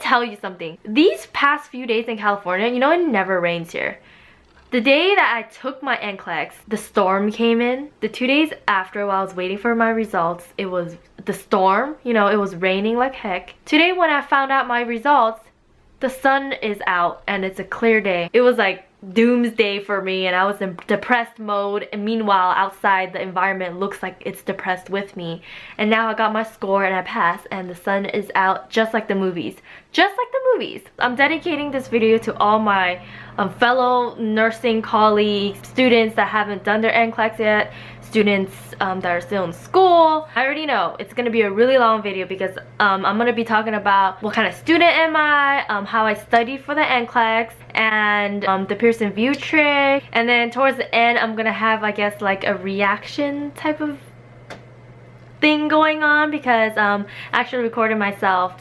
tell you something. These past few days in California, you know, it never rains here. The day that I took my NCLEX, the storm came in. The 2 days after, while I was waiting for my results, it was the storm. You know, it was raining like heck. Today when I found out my results, the sun is out and it's a clear day. It was like doomsday for me, and I was in depressed mode, and meanwhile outside the environment looks like it's depressed with me. And now I got my score and I passed, and the sun is out just like the movies. Just like the movies. I'm dedicating this video to all my fellow nursing colleagues, students that haven't done their NCLEX yet, students that are still in school. I already know it's gonna be a really long video because I'm gonna be talking about what kind of student am I, how I studied for the NCLEX, and the Pearson View Trick. And then towards the end, I'm gonna have, I guess, like a reaction type of thing going on, because I actually recorded myself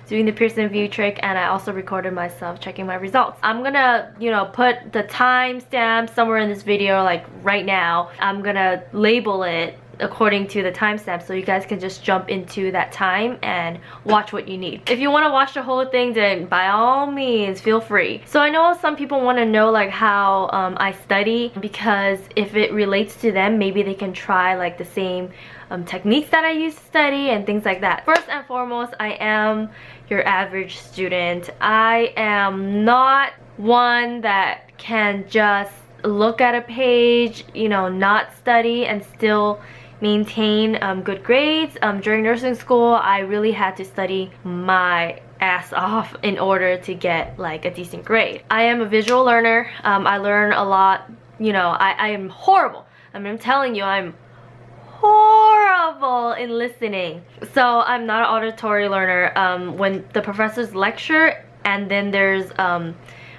doing the Pearson View Trick, and I also recorded myself checking my results. I'm gonna, you know, put the timestamp somewhere in this video, like right now. I'm gonna label it according to the timestamp, so you guys can just jump into that time and watch what you need. If you want to watch the whole thing, then by all means feel free. So I know some people want to know like how I study, because if it relates to them, maybe they can try like the same techniques that I use to study and things like that. First and foremost, I am your average student. I am not one that can just look at a page, you know, not study and still maintain good grades. During nursing school, I really had to study my ass off in order to get like a decent grade. I am a visual learner. I learn a lot. You know, I am horrible. I mean, I'm telling you, I'm horrible in listening. So I'm not an auditory learner. When the professors lecture and then there's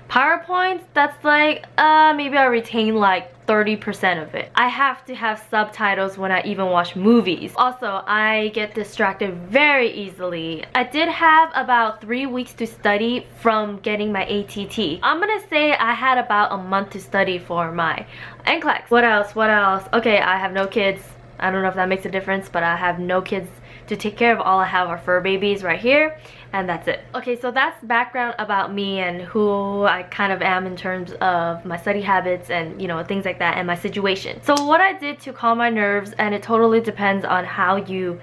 PowerPoints, that's like maybe I retain like 30% of it. I have to have subtitles when I even watch movies. Also, I get distracted very easily. I did have about 3 weeks to study from getting my ATT. I'm gonna say I had about a month to study for my NCLEX. What else? What else? Okay, I have no kids. I don't know if that makes a difference, but I have no kids to take care of. All I have are fur babies right here, and that's it. Okay, so that's background about me and who I kind of am in terms of my study habits and, you know, things like that, and my situation. So what I did to calm my nerves, and it totally depends on how you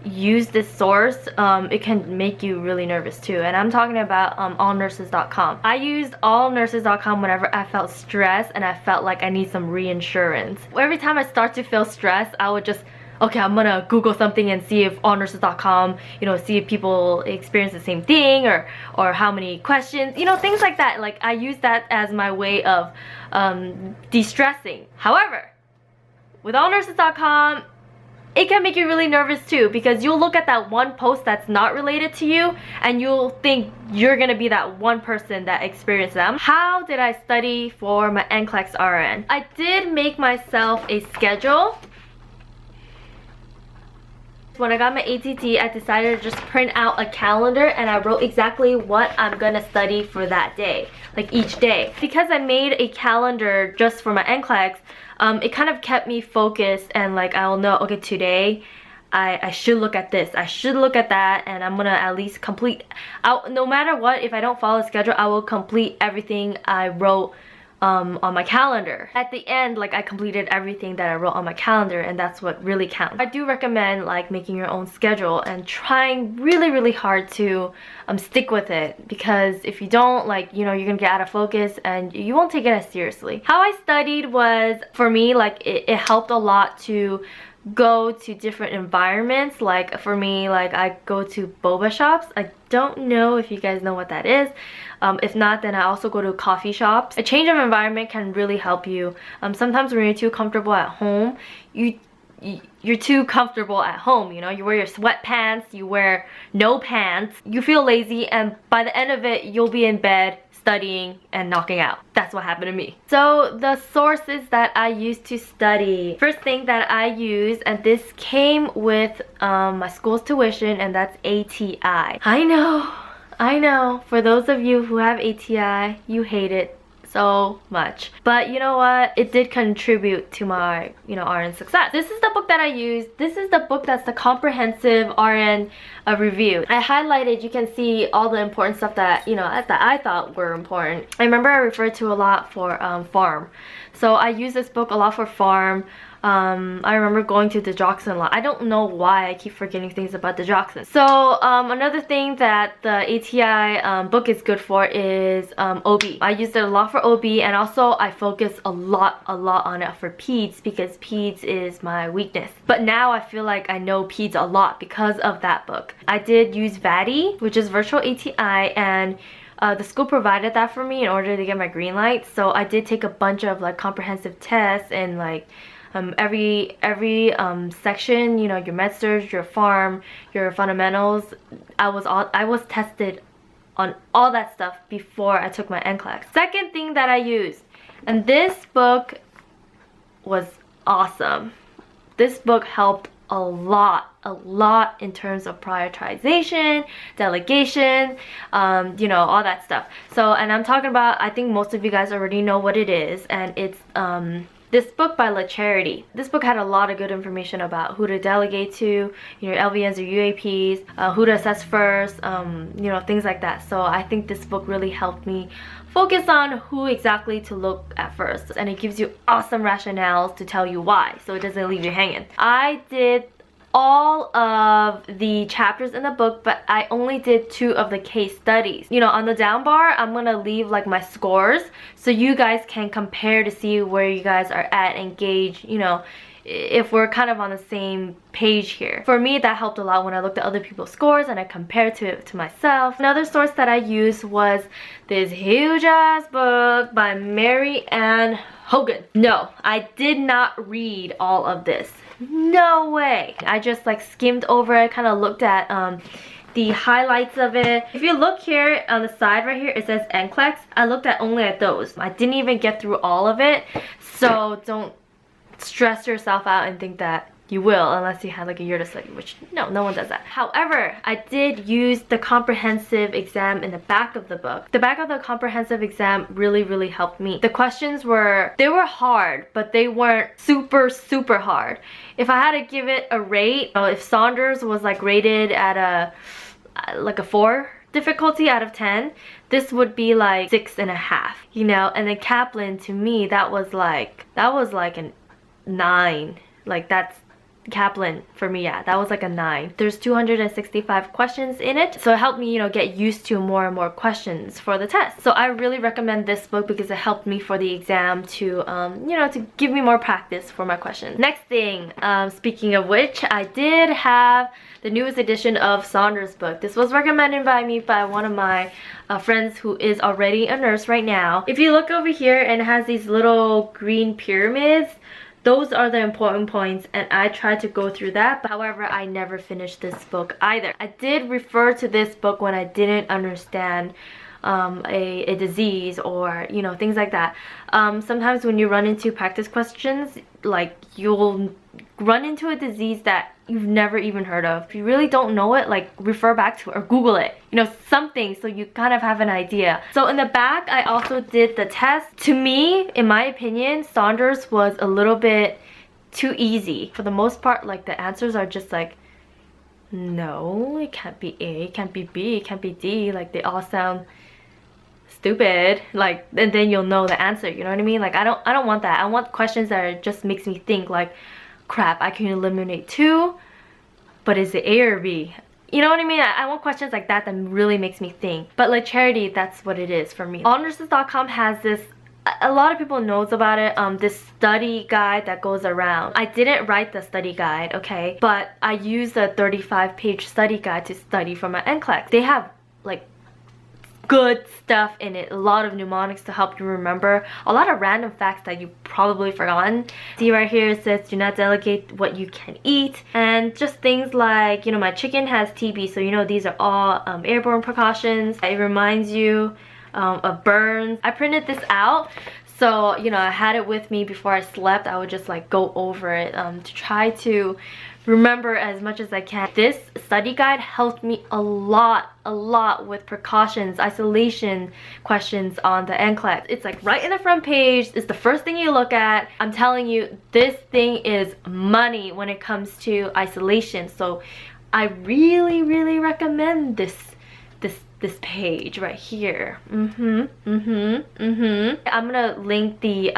use this source, it can make you really nervous too. And I'm talking about allnurses.com. I used allnurses.com whenever I felt stressed and I felt like I need some reinsurance. Every time I start to feel stressed, I would just, okay, I'm gonna Google something and see if allnurses.com, you know, see if people experience the same thing, or how many questions, you know, things like that. Like, I use that as my way of de-stressing. However, with allnurses.com, it can make you really nervous too, because you'll look at that one post that's not related to you and you'll think you're gonna be that one person that experienced them. How did I study for my NCLEX-RN? I did make myself a schedule. When I got my ATT, I decided to just print out a calendar and I wrote exactly what I'm gonna study for that day, like each day. Because I made a calendar just for my NCLEX, it kind of kept me focused, and like I'll know, okay, today I should look at this, I should look at that, and I'm gonna at least complete, no matter what, if I don't follow the schedule, I will complete everything I wrote on my calendar. At the end, like, I completed everything that I wrote on my calendar, and that's what really counts. I do recommend like making your own schedule and trying really hard to stick with it, because if you don't, like, you know, you're gonna get out of focus and you won't take it as seriously. How I studied was, for me, like, it helped a lot to go to different environments. Like for me, like, I go to boba shops. I don't know if you guys know what that is. If not, then I also go to coffee shops. A change of environment can really help you. Sometimes when you're too comfortable at home, you're too comfortable at home, you know, you wear your sweatpants, you wear no pants, you feel lazy, and by the end of it, you'll be in bed studying and knocking out. That's what happened to me. So the sources that I use to study. First thing that I use, and this came with my school's tuition, and that's ATI. I know, for those of you who have ATI, you hate it so much. But you know what? It did contribute to my, RN success. This is the book that I used. This is the book that's the comprehensive RN review. I highlighted, you can see all the important stuff that, that I thought were important. I remember I referred to a lot for pharm. So I use this book a lot for pharm. I remember going to digoxin a lot. I don't know why I keep forgetting things about digoxin. So another thing that the ATI book is good for is OB. I used it a lot for OB, and also I focus a lot on it for peds because peds is my weakness. But now I feel like I know peds a lot because of that book. I did use VATI, which is virtual ATI, and the school provided that for me in order to get my green light. So I did take a bunch of like comprehensive tests and like every section, your med surg, your pharm, your fundamentals. I was tested on all that stuff before I took my NCLEX. Second thing that I used, and this book was awesome. This book helped a lot in terms of prioritization, delegation, all that stuff. So, and I'm talking about, I think most of you guys already know what it is, and it's this book by La Charity. This book had a lot of good information about who to delegate to, LVNs or UAPs, who to assess first, things like that. So I think this book really helped me focus on who exactly to look at first, and it gives you awesome rationales to tell you why, so it doesn't leave you hanging. I did all of the chapters in the book, but I only did 2 of the case studies. On the down bar, I'm gonna leave like my scores so you guys can compare to see where you guys are at and gauge, if we're kind of on the same page here. For me, that helped a lot when I looked at other people's scores and I compared to myself. Another source that I used was this huge ass book by Mary Ann Hogan. No, I did not read all of this. No way. I just like skimmed over it, kind of looked at the highlights of it. If you look here on the side right here, it says NCLEX. I looked at only at those. I didn't even get through all of it, so don't stress yourself out and think that you will unless you had like a year to study, which no one does that. However, I did use the comprehensive exam in the back of the book. The back of the comprehensive exam really helped me. The questions were hard, but they weren't super hard. If I had to give it a rate, if Saunders was like rated at a 4 difficulty out of 10, this would be like 6.5, and then Kaplan, to me, that was like an 9. Like, that's Kaplan for me. Yeah, that was like a 9. There's 265 questions in it, so it helped me, get used to more and more questions for the test. So I really recommend this book because it helped me for the exam to to give me more practice for my questions. Next thing, speaking of which, I did have the newest edition of Saunders' book. This was recommended by me by one of my friends who is already a nurse right now. If you look over here, and it has these little green pyramids, those are the important points, and I tried to go through that, but however, I never finished this book either. I did refer to this book when I didn't understand a disease or things like that. Sometimes when you run into practice questions, like you'll run into a disease that you've never even heard of. If you really don't know it, like refer back to it or Google it, something, so you kind of have an idea. So in the back, I also did the test. To me, in my opinion, Saunders was a little bit too easy. For the most part, like the answers are just like, no, it can't be A, it can't be B, it can't be D. Like they all sound stupid, like, and then you'll know the answer, you know what I mean? Like I don't want that. I want questions that are, just makes me think like, crap, I can eliminate 2, but is it A or B? You know what I mean? I want questions like that that really makes me think. But like Charity, that's what it is for me. Allnurses.com has this, a lot of people knows about it, this study guide that goes around. I didn't write the study guide, okay? But I used a 35-page study guide to study for my NCLEX. They have like good stuff in it, a lot of mnemonics to help you remember, a lot of random facts that you probably forgotten. See right here, it says do not delegate what you can eat, and just things like, my chicken has TB, so these are all airborne precautions. It reminds you of burns. I printed this out, so I had it with me before I slept. I would just like go over it to try to remember as much as I can. This study guide helped me a lot with precautions, isolation questions on the NCLEX. It's like right in the front page. It's the first thing you look at. I'm telling you, this thing is money when it comes to isolation. So I really recommend this page right here. I'm gonna link the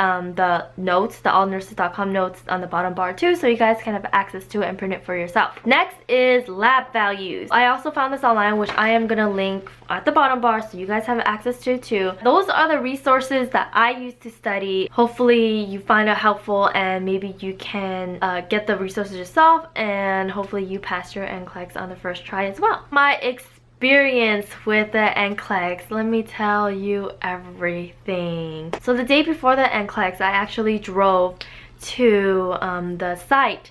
notes, the allnurses.com notes on the bottom bar too, so you guys can have access to it and print it for yourself. Next is lab values. I also found this online, which I am gonna link at the bottom bar so you guys have access to too. Those are the resources that I use to study. Hopefully you find it helpful and maybe you can get the resources yourself, and hopefully you pass your NCLEX on the first try as well. My experience with the NCLEX, let me tell you everything. So the day before the NCLEX, I actually drove to the site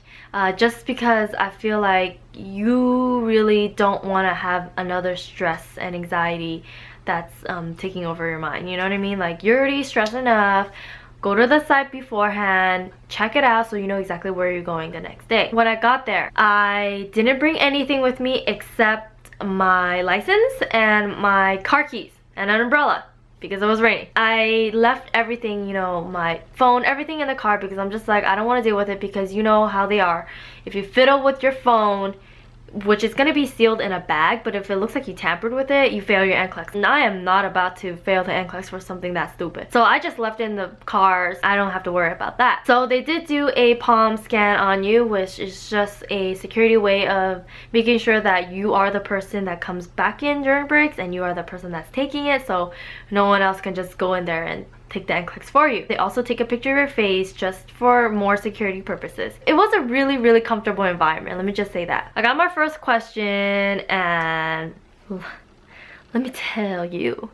just because I feel like you really don't want to have another stress and anxiety that's taking over your mind. You know what I mean? Like, you're already stressed enough. Go to the site beforehand, check it out so you know exactly where you're going the next day. When I got there, I didn't bring anything with me except my license and my car keys and an umbrella because it was raining. I left everything, you know, my phone, everything in the car because I'm just like, I don't want to deal with it, because you know how they are. If you fiddle with your phone, which is going to be sealed in a bag, but if it looks like you tampered with it, you fail your NCLEX. And I am not about to fail the NCLEX for something that stupid. So I just left it in the cars. I don't have to worry about that. So they did do a palm scan on you, which is just a security way of making sure that you are the person that comes back in during breaks and you are the person that's taking it, so no one else can just go in there and take the NCLEX for you. They also take a picture of your face just for more security purposes. It was a really comfortable environment, let me just say that. I got my first question and let me tell you,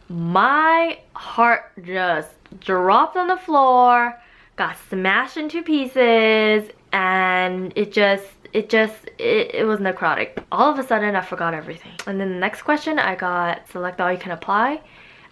my heart just dropped on the floor, got smashed into pieces, and it was necrotic. All of a sudden I forgot everything. And then the next question, I got select all you can apply.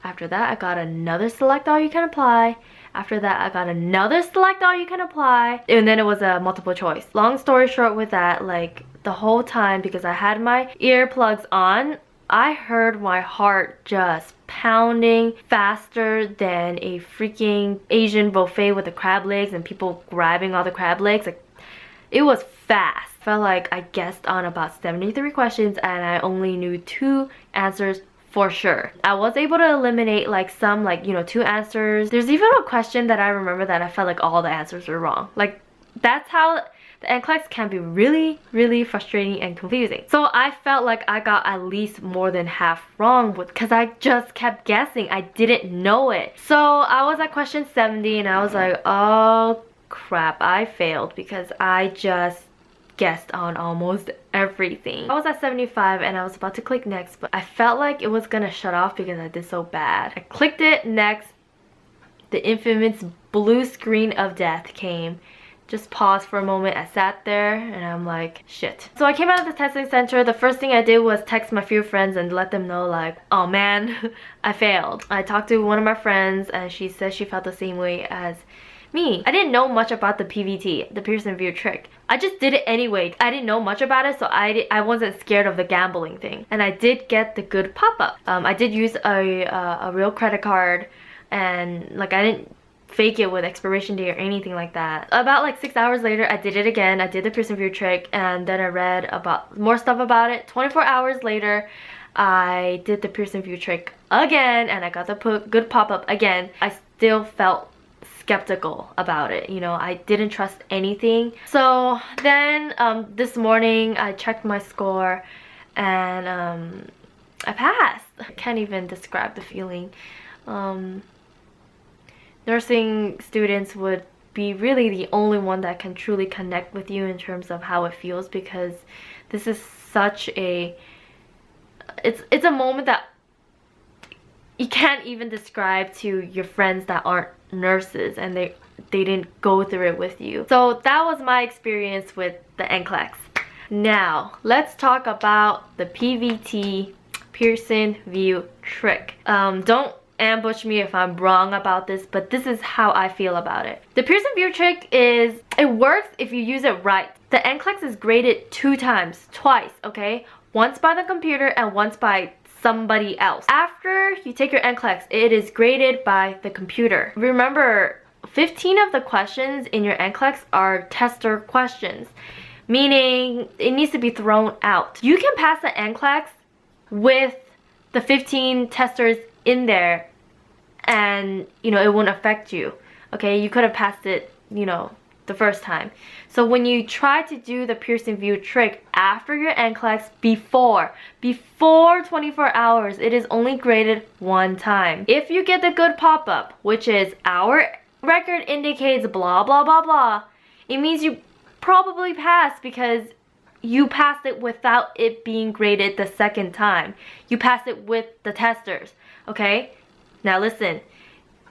After that, I got another select all you can apply. After that, I got another select all you can apply. And then it was a multiple choice. Long story short with that, like the whole time, because I had my earplugs on, I heard my heart just pounding faster than a freaking Asian buffet with the crab legs and people grabbing all the crab legs. Like, it was fast. Felt like I guessed on about 73 questions and I only knew 2 answers for sure. I was able to eliminate like some, like, you know, 2 answers. There's even a question that I remember that I felt like all the answers were wrong. Like, that's how the NCLEX can be really frustrating and confusing. So I felt like I got at least more than half wrong because I just kept guessing. I didn't know it. So I was at question 70 and I was like, oh crap, I failed because I just guessed on almost everything. I was at 75 and I was about to click next, but I felt like it was gonna shut off because I did so bad. I clicked it next. The infamous blue screen of death came. Just paused for a moment. I sat there and I'm like, shit. So I came out of the testing center. The first thing I did was text my few friends and let them know, like, oh man, I failed. I talked to one of my friends and she said she felt the same way as me. I didn't know much about the PVT, the Pearson View Trick. I just did it anyway. I didn't know much about it, so I wasn't scared of the gambling thing. And I did get the good pop-up. I did use a real credit card, and like I didn't fake it with expiration date or anything like that. About like 6 hours later, I did it again. I did the Pearson View Trick, and then I read about more stuff about it. 24 hours later, I did the Pearson View Trick again, and I got the good pop-up again. I still felt skeptical about it, you know. I didn't trust anything. So then this morning I checked my score and I passed. I can't even describe the feeling. Nursing students would be really the only one that can truly connect with you in terms of how it feels, because this is such a it's a moment that you can't even describe to your friends that aren't nurses and they didn't go through it with you. So that was my experience with the NCLEX. Now let's talk about the PVT, Pearson View Trick. Don't ambush me if I'm wrong about this, but this is how I feel about it. The Pearson View Trick it works if you use it right. The NCLEX is graded twice, okay? Once by the computer and once by somebody else. After you take your NCLEX, it is graded by the computer. Remember, 15 of the questions in your NCLEX are tester questions, meaning it needs to be thrown out. You can pass the NCLEX with the 15 testers in there and it won't affect you. Okay, you could have passed it, the first time. So when you try to do the Pearson View Trick after your NCLEX, before 24 hours, it is only graded one time. If you get the good pop-up, which is our record indicates blah blah blah blah, it means you probably passed because you passed it without it being graded the second time. You passed it with the testers, okay? Now listen,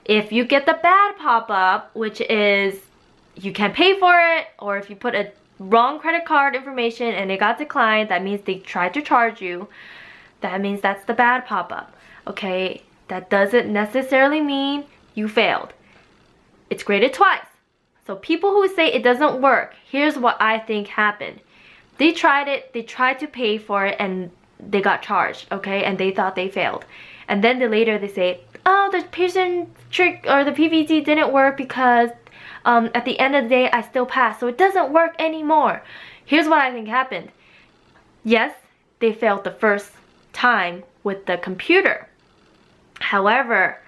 if you get the bad pop-up, which is you can't pay for it, or if you put a wrong credit card information and it got declined, that means they tried to charge you. That means that's the bad pop-up, okay? That doesn't necessarily mean you failed. It's graded twice. So people who say it doesn't work, here's what I think happened. They tried it, they tried to pay for it, and they got charged, okay? And they thought they failed. And then later they say, oh, the Pearson trick or the PVT didn't work because at the end of the day I still passed, so it doesn't work anymore. Here's what I think happened. Yes, they failed the first time with the computer. However,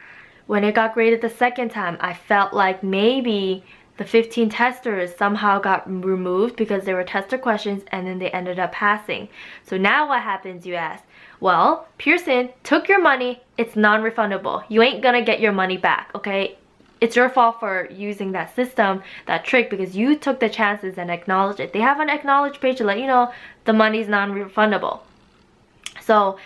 when it got graded the second time, I felt like maybe the 15 testers somehow got removed because they were tester questions and then they ended up passing. So now what happens, you ask? Well, Pearson took your money. It's non-refundable. You ain't gonna get your money back, okay? It's your fault for using that system, that trick, because you took the chances and acknowledged it. They have an acknowledge page to let you know the money's non-refundable. So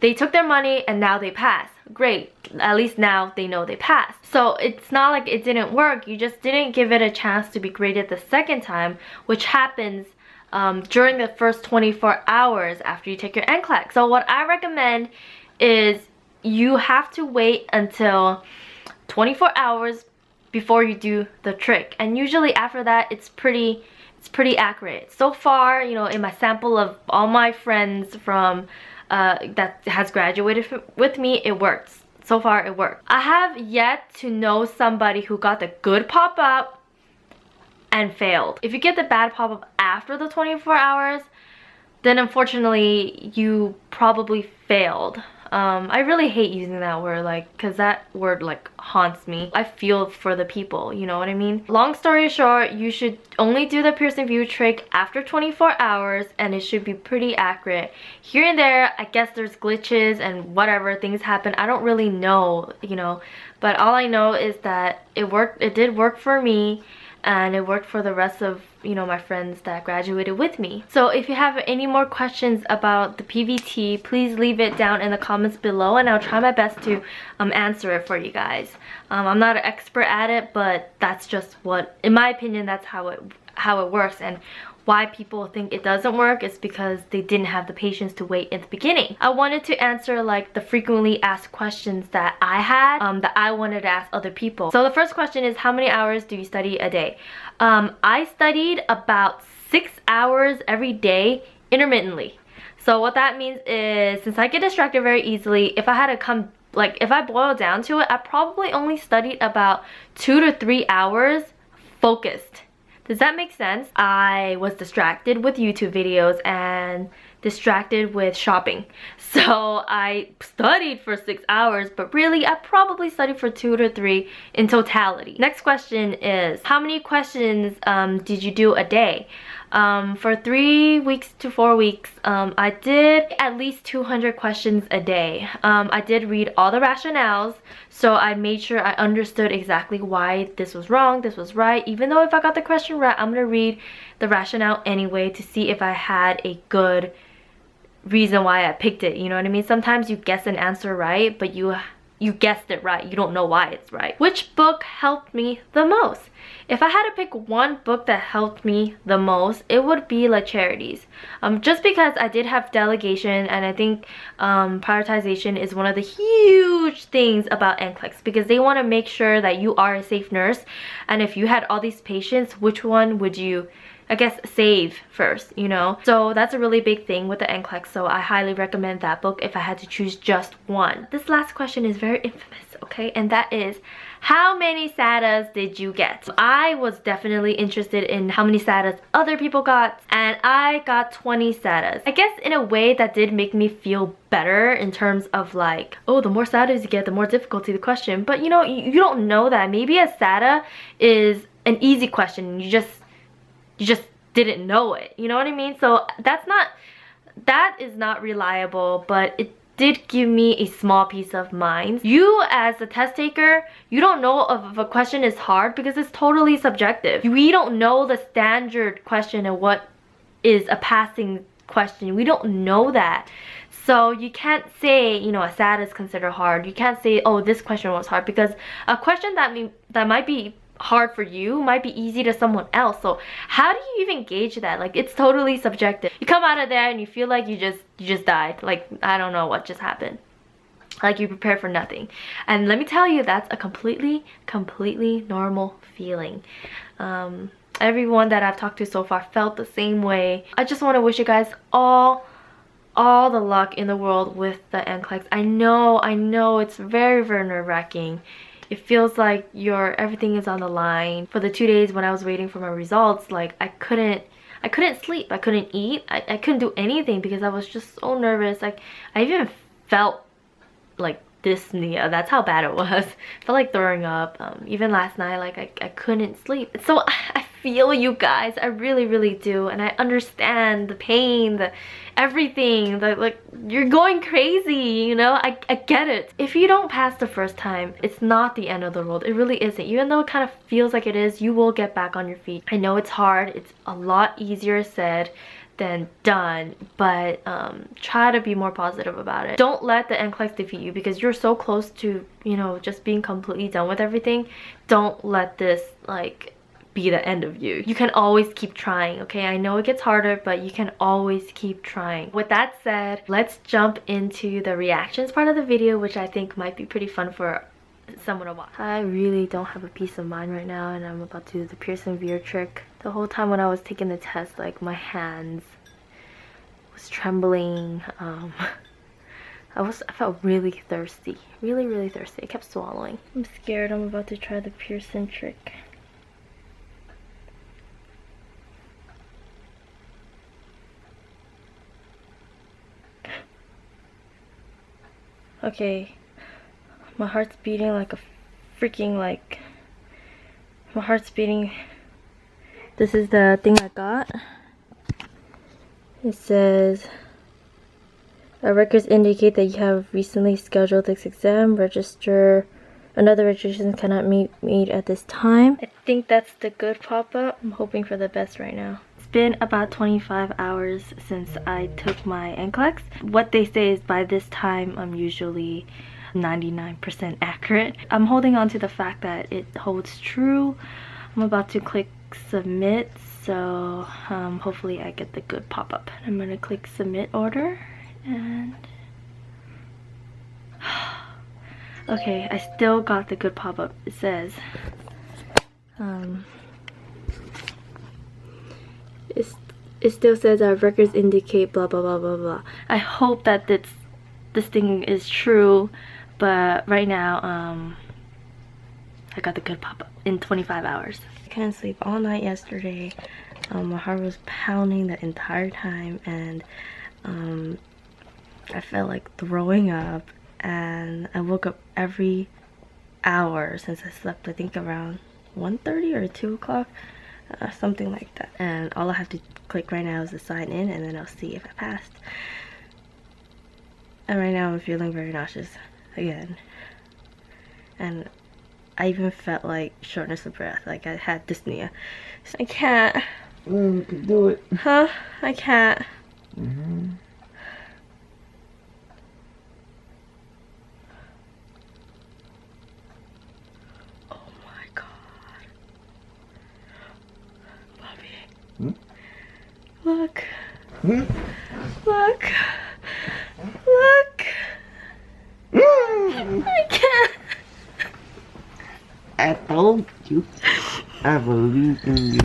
they took their money and now they pass. Great, at least now they know they passed. So it's not like it didn't work, you just didn't give it a chance to be graded the second time, which happens during the first 24 hours after you take your NCLEX. So what I recommend is you have to wait until 24 hours before you do the trick, and usually after that it's pretty accurate. So far, in my sample of all my friends from that has graduated with me, it works. So far it worked. I have yet to know somebody who got the good pop-up and failed. If you get the bad pop-up after the 24 hours, then unfortunately you probably failed. I really hate using that word, because that word haunts me. I feel for the people, you know what I mean? Long story short, you should only do the Pearson View Trick after 24 hours and it should be pretty accurate. Here and there, I guess there's glitches and whatever, things happen. I don't really know, but all I know is that it worked. It did work for me, and it worked for the rest of my friends that graduated with me. So if you have any more questions about the PVT, please leave it down in the comments below and I'll try my best to answer it for you guys. I'm not an expert at it, but that's just what, in my opinion, that's how it works. And why people think it doesn't work is because they didn't have the patience to wait in the beginning. I wanted to answer the frequently asked questions that I had, that I wanted to ask other people. So the first question is, how many hours do you study a day? I studied about 6 hours every day intermittently. So what that means is, since I get distracted very easily, if I had to if I boil down to it, I probably only studied about 2 to 3 hours focused. Does that make sense? I was distracted with YouTube videos and distracted with shopping. So I studied for 6 hours, but really I probably studied for 2 to 3 in totality. Next question is, how many questions did you do a day? For 3 weeks to 4 weeks, I did at least 200 questions a day. I did read all the rationales, so I made sure I understood exactly why this was wrong, this was right. Even though if I got the question right, I'm gonna read the rationale anyway to see if I had a good reason why I picked it, you know what I mean? Sometimes you guess an answer right, but you you guessed it right. You don't know why it's right. Which book helped me the most? If I had to pick one book that helped me the most, it would be La Charities. Just because I did have delegation, and I think prioritization is one of the huge things about NCLEX, because they want to make sure that you are a safe nurse. And if you had all these patients, which one would you, I guess, save first, you know? So that's a really big thing with the NCLEX, so I highly recommend that book if I had to choose just one. This last question is very infamous, okay? And that is, how many SATAs did you get? I was definitely interested in how many SATAs other people got, and I got 20 SATAs. I guess in a way that did make me feel better in terms of like, oh, the more SATAs you get, the more difficulty the question. But you know, you don't know that. Maybe a SATA is an easy question. You just didn't know it, you know what I mean? So that is not reliable, but it did give me a small peace of mind. You as a test taker, you don't know if a question is hard because it's totally subjective. We don't know the standard question and what is a passing question. We don't know that. So you can't say, you know, a SAT is considered hard. You can't say, oh, this question was hard, because a question that might be hard for you might be easy to someone else. So how do you even gauge that? Like, it's totally subjective. You come out of there and you feel like you just died. Like, I don't know what just happened. Like, you prepared for nothing. And let me tell you, that's a completely normal feeling. Everyone that I've talked to so far felt the same way. I just want to wish you guys all the luck in the world with the NCLEX. I know it's very nerve-wracking. It feels like everything is on the line. For the 2 days when I was waiting for my results, like I couldn't sleep, I couldn't eat, I couldn't do anything because I was just so nervous. Like, I even felt like dyspnea. That's how bad it was. Felt like throwing up. Even last night, like I couldn't sleep. So I feel you guys. I really do, and I understand the pain, the everything. Like, you're going crazy, you know. I get it. If you don't pass the first time, it's not the end of the world. It really isn't. Even though it kind of feels like it is, you will get back on your feet. I know it's hard. It's a lot easier said than done, but try to be more positive about it. Don't let the NCLEX defeat you, because you're so close to, you know, just being completely done with everything. Don't let this like be the end of you. You can always keep trying, okay? I know it gets harder, but you can always keep trying. With that said, let's jump into the reactions part of the video, which I think might be pretty fun for someone to watch. I really don't have a peace of mind right now, and I'm about to do the Pearson View Trick. The whole time when I was taking the test, like, my hands was trembling. I felt really thirsty, really thirsty. I kept swallowing. I'm scared. I'm about to try the Pearson trick. Okay, my heart's beating like a freaking, like, my heart's beating. This is the thing I got. It says, our records indicate that you have recently scheduled this exam. Register. Another registration cannot meet at this time. I think that's the good pop-up. I'm hoping for the best right now. It's been about 25 hours since I took my NCLEX. What they say is by this time I'm usually 99% accurate. I'm holding on to the fact that it holds true. I'm about to click submit, so hopefully I get the good pop-up. I'm gonna click submit order, and okay, I still got the good pop-up. It says it still says our records indicate blah blah blah. I hope that this thing is true, but right now I got the good pop-up in 25 hours. I couldn't sleep all night yesterday. My heart was pounding the entire time, and I felt like throwing up, and I woke up every hour since I slept. I think around 1:30 or 2 o'clock, something like that. And all I have to click right now is to sign in, and then I'll see if I passed. And right now I'm feeling very nauseous again, and I even felt like shortness of breath, like I had dyspnea. So I can't. You can do it. Huh? I can't. Look. Look. Look. I can't. I told you. I believe in you.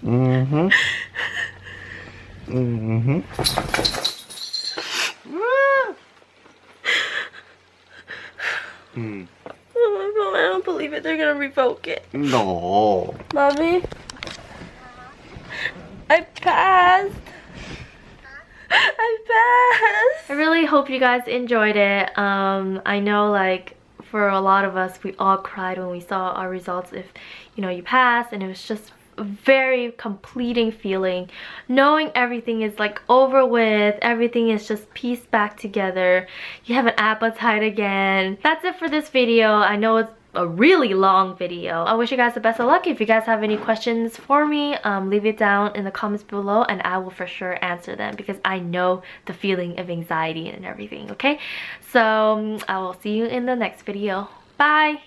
Mm-hmm. Mm-hmm. Mm. Oh my god, I don't believe it. They're gonna revoke it. No. Mommy, I passed. I passed. I really hope you guys enjoyed it. I know, like, for a lot of us, we all cried when we saw our results. If you know you passed, and it was just a very completing feeling, knowing everything is like over with, everything is just pieced back together, you have an appetite again. That's it for this video. I know it's a really long video. I wish you guys the best of luck. If you guys have any questions for me, leave it down in the comments below and I will for sure answer them, because I know the feeling of anxiety and everything. Okay, so I will see you in the next video. Bye.